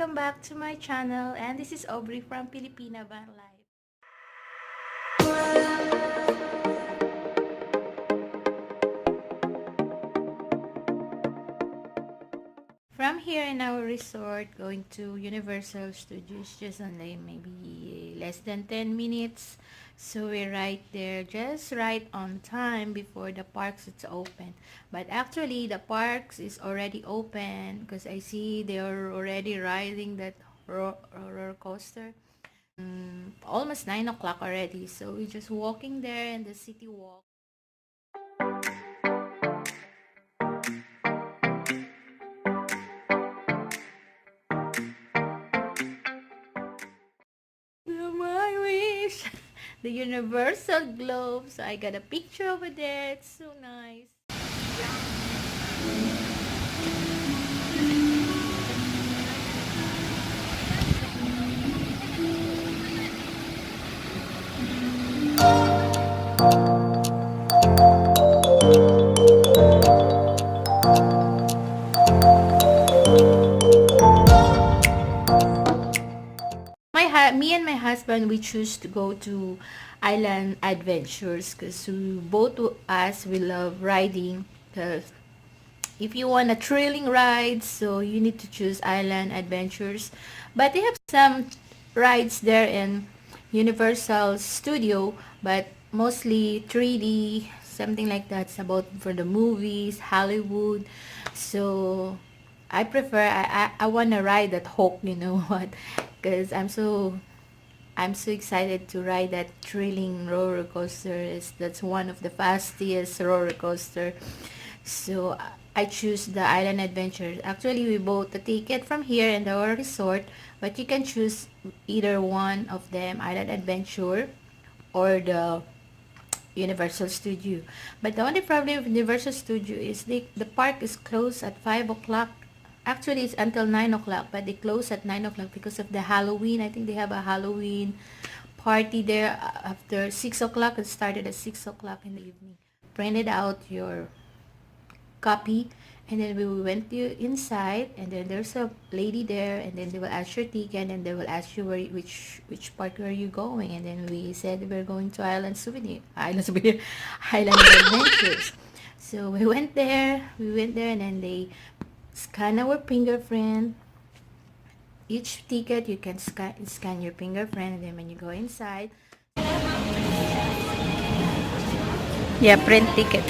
welcome back to my channel, and this is Aubrey from Filipina Van Life. From here in our resort, going to Universal Studios, just only maybe less than 10 minutes. So we're right there, just right on time before the parks is open. But actually, the parks is already open because I see they are already riding that roller coaster. Almost 9 o'clock already. So we're just walking there in the city walk. My wish. The universal globe. So I got a picture over there. It's so nice. Me and my husband, we choose to go to Island Adventures because both of us, we love riding. Because if you want a thrilling ride, so you need to choose Island Adventures. But they have some rides there in Universal Studio, but mostly 3D, something like that. It's about for the movies, Hollywood. So I prefer, I want to ride that Hulk, you know what? Because I'm so excited to ride that thrilling roller coaster. That's one of the fastest roller coaster. So I choose the Island Adventure. Actually, we bought the ticket from here in our resort, but you can choose either one of them, Island Adventure or the Universal Studio. But the only problem with Universal Studio is the park is closed at 5 o'clock. Actually, it's until 9 o'clock, but they close at 9 o'clock because of the Halloween. I think they have a Halloween party there after 6 o'clock. It started at 6 o'clock in the evening. Printed out your copy, and then we went to inside, and then there's a lady there, and then they will ask your ticket, and they will ask you which park are you going, and then we said we're going to Island Adventures. So we went there, and then they scan our fingerprint. Each ticket you can scan your fingerprint, and then when you go inside, yeah, print ticket.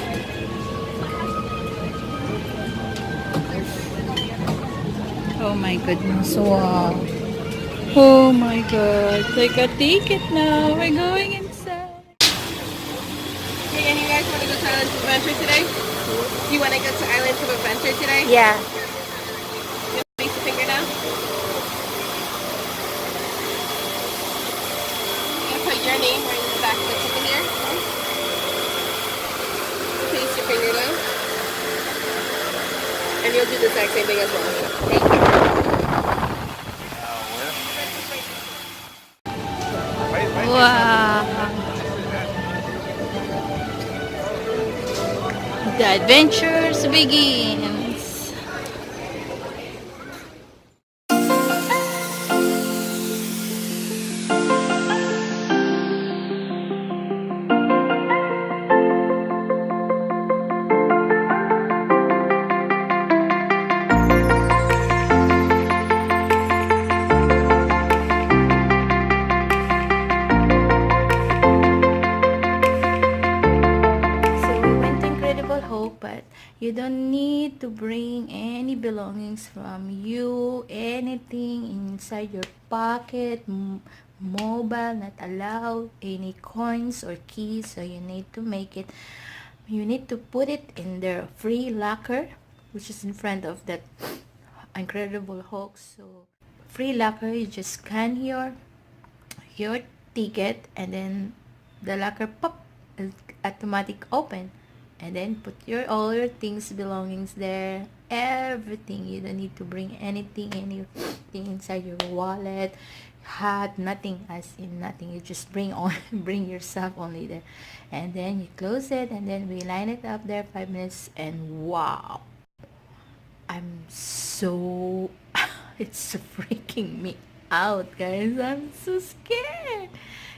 Oh my goodness, wow. Oh my god, take a ticket now. We're going inside. Hey, and you guys want to go to Islands of Adventure today? You want to go to Islands of Adventure today? Yeah. You want to place your finger down? You put your name right in the back of the ticket here. Place your finger down. And you'll do the exact same thing as well. Thank you. Wow. The adventures begins. But you don't need to bring any belongings from you, anything inside your pocket, mobile not allowed, any coins or keys. So you need to put it in their free locker, which is in front of that Incredible Hulk. So free locker, you just scan your ticket, and then the locker pop, automatic open, and then put all your things, belongings there, everything. You don't need to bring anything inside your wallet, hat, nothing, as in nothing. You just bring yourself only there, and then you close it, and then we line it up there 5 minutes, and wow, I'm so It's freaking me out, guys. I'm so scared.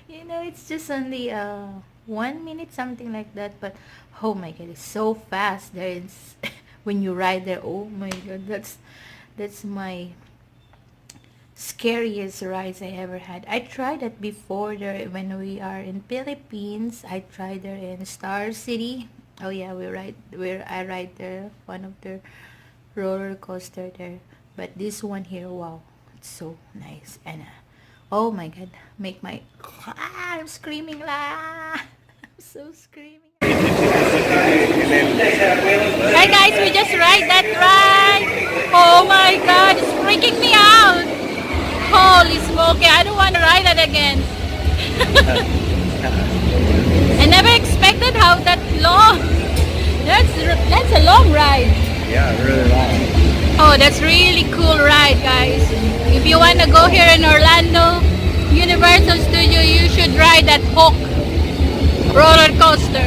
It's just only 1 minute, something like that. But oh my god, it's so fast. There is when you ride there. Oh my god, that's my scariest rides I ever had. I tried that before there when we are in Philippines. I tried there in Star City. Oh yeah, I ride there, one of the roller coaster there. But this one here, wow, it's so nice. And oh my god, make my I'm screaming lah. I'm so screaming. Hi guys, we just ride that ride. Oh my god, it's freaking me out. Holy smoke, I don't want to ride that again. I never expected how that long. That's a long ride. Yeah, really long. Oh, that's really cool ride, guys. If you want to go here in Orlando, Universal Studio, you should ride that Hulk roller coaster.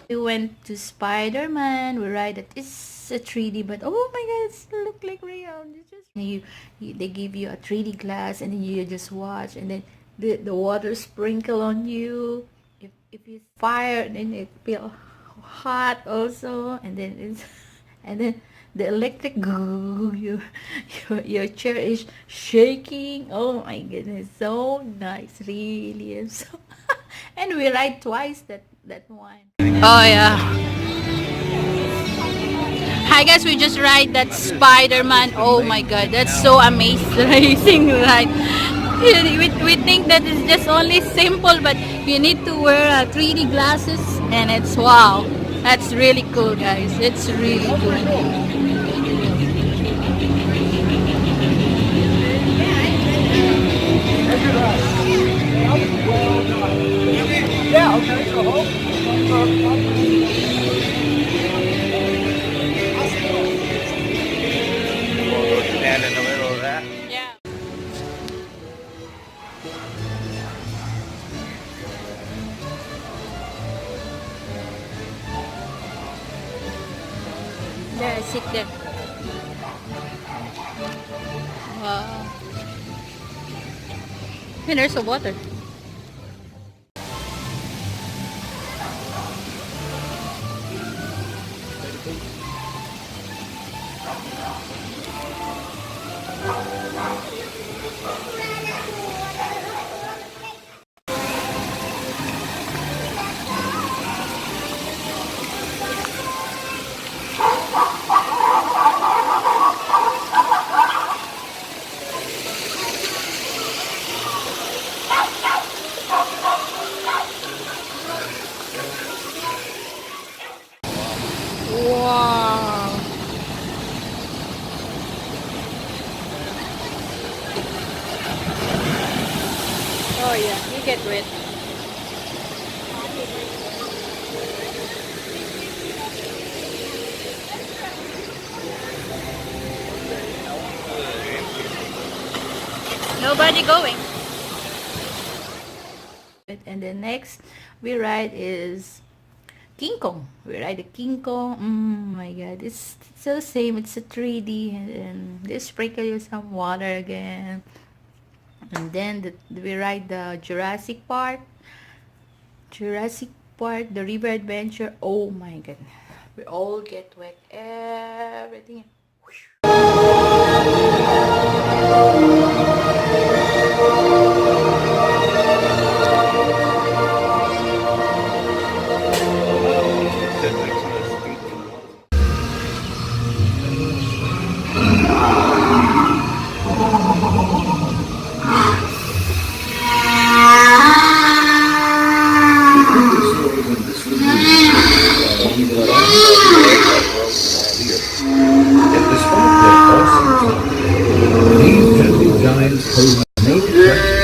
We went to Spider-Man. We ride it. It's a 3D, but oh my god, it look like real. They give you a 3D glass, and then you just watch, and then the water sprinkle on you. If it's fire, then it feel hot also, and then it's and then the electric go. Your chair is shaking. Oh my goodness, so nice, really is. And we ride twice that one. Oh yeah. Hi guys, we just ride that Spider-Man. Oh my god, that's so amazing ride. We think that it's just only simple, but you need to wear 3D glasses, and it's wow. That's really cool, guys. It's really cool. Yeah, okay, go home. Stand in the middle of that. Yeah. There, sit there. Wow. And there's some water. Wow. Oh yeah, you get wet. Nobody going. And the next we ride is King Kong. We ride the King Kong. My god, it's so same. It's a 3D, and they sprinkle you some water again. And then we ride the Jurassic Park. The River Adventure. Oh my god, we all get wet. Everything. If the Yeah.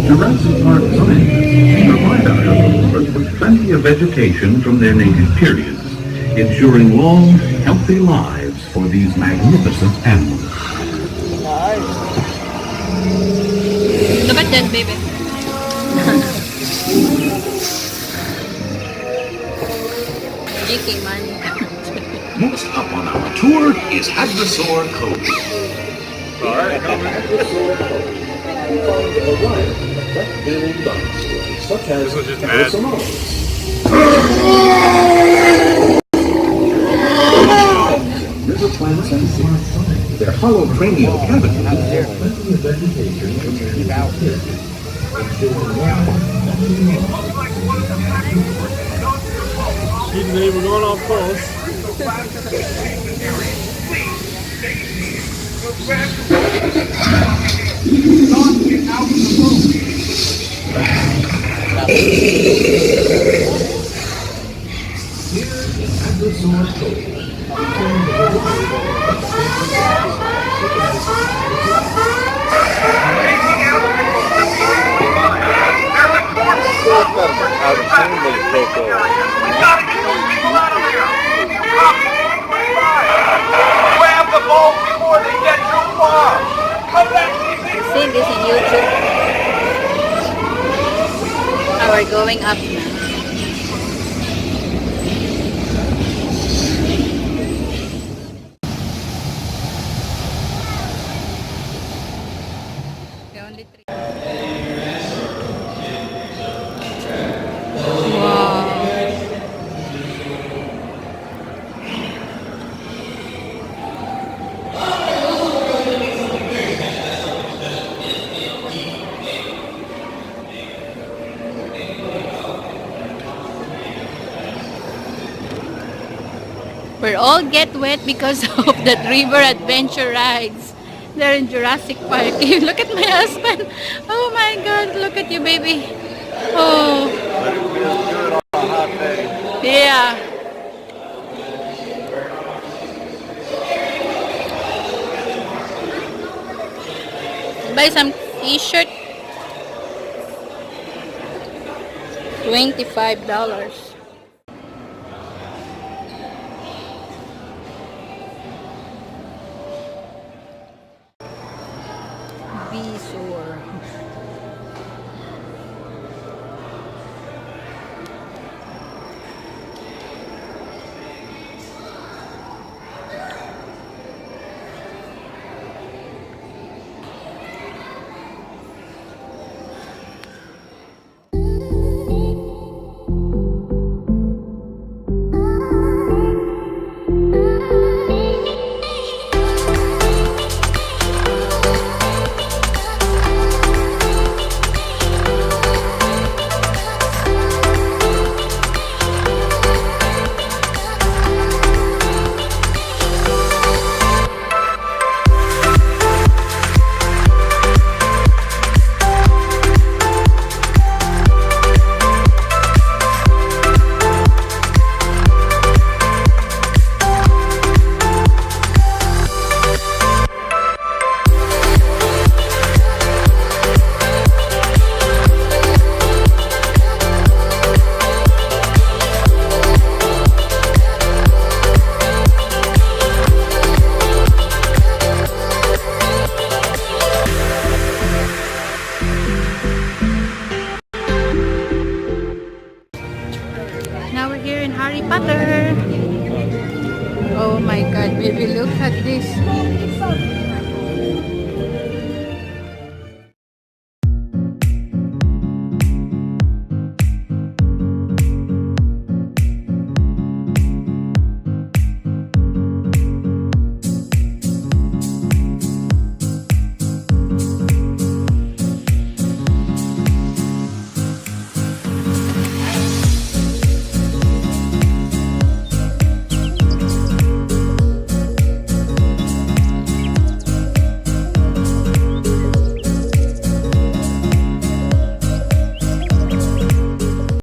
Jurassic Park scientists provide our dinosaurs with plenty of vegetation from their native periods, ensuring long, healthy lives for these magnificent animals. Look at that, baby. GK money. Next up on our tour is Hadrosaur Cove. Such as river plants and seeds. Their hollow cranial cavities have plenty of vegetation from their native periods, ensuring We're going off course. Hadrosaur Cove. Grab the boat before they get too far. Come back, See this in YouTube. Oh, we're going up now. Okay, only 3. Wow. We're all get wet because of that river adventure rides. They're in Jurassic Park. Look at my husband. Oh my God, look at you, baby. Oh, yeah. Buy some t-shirt. $25. Visor. at this.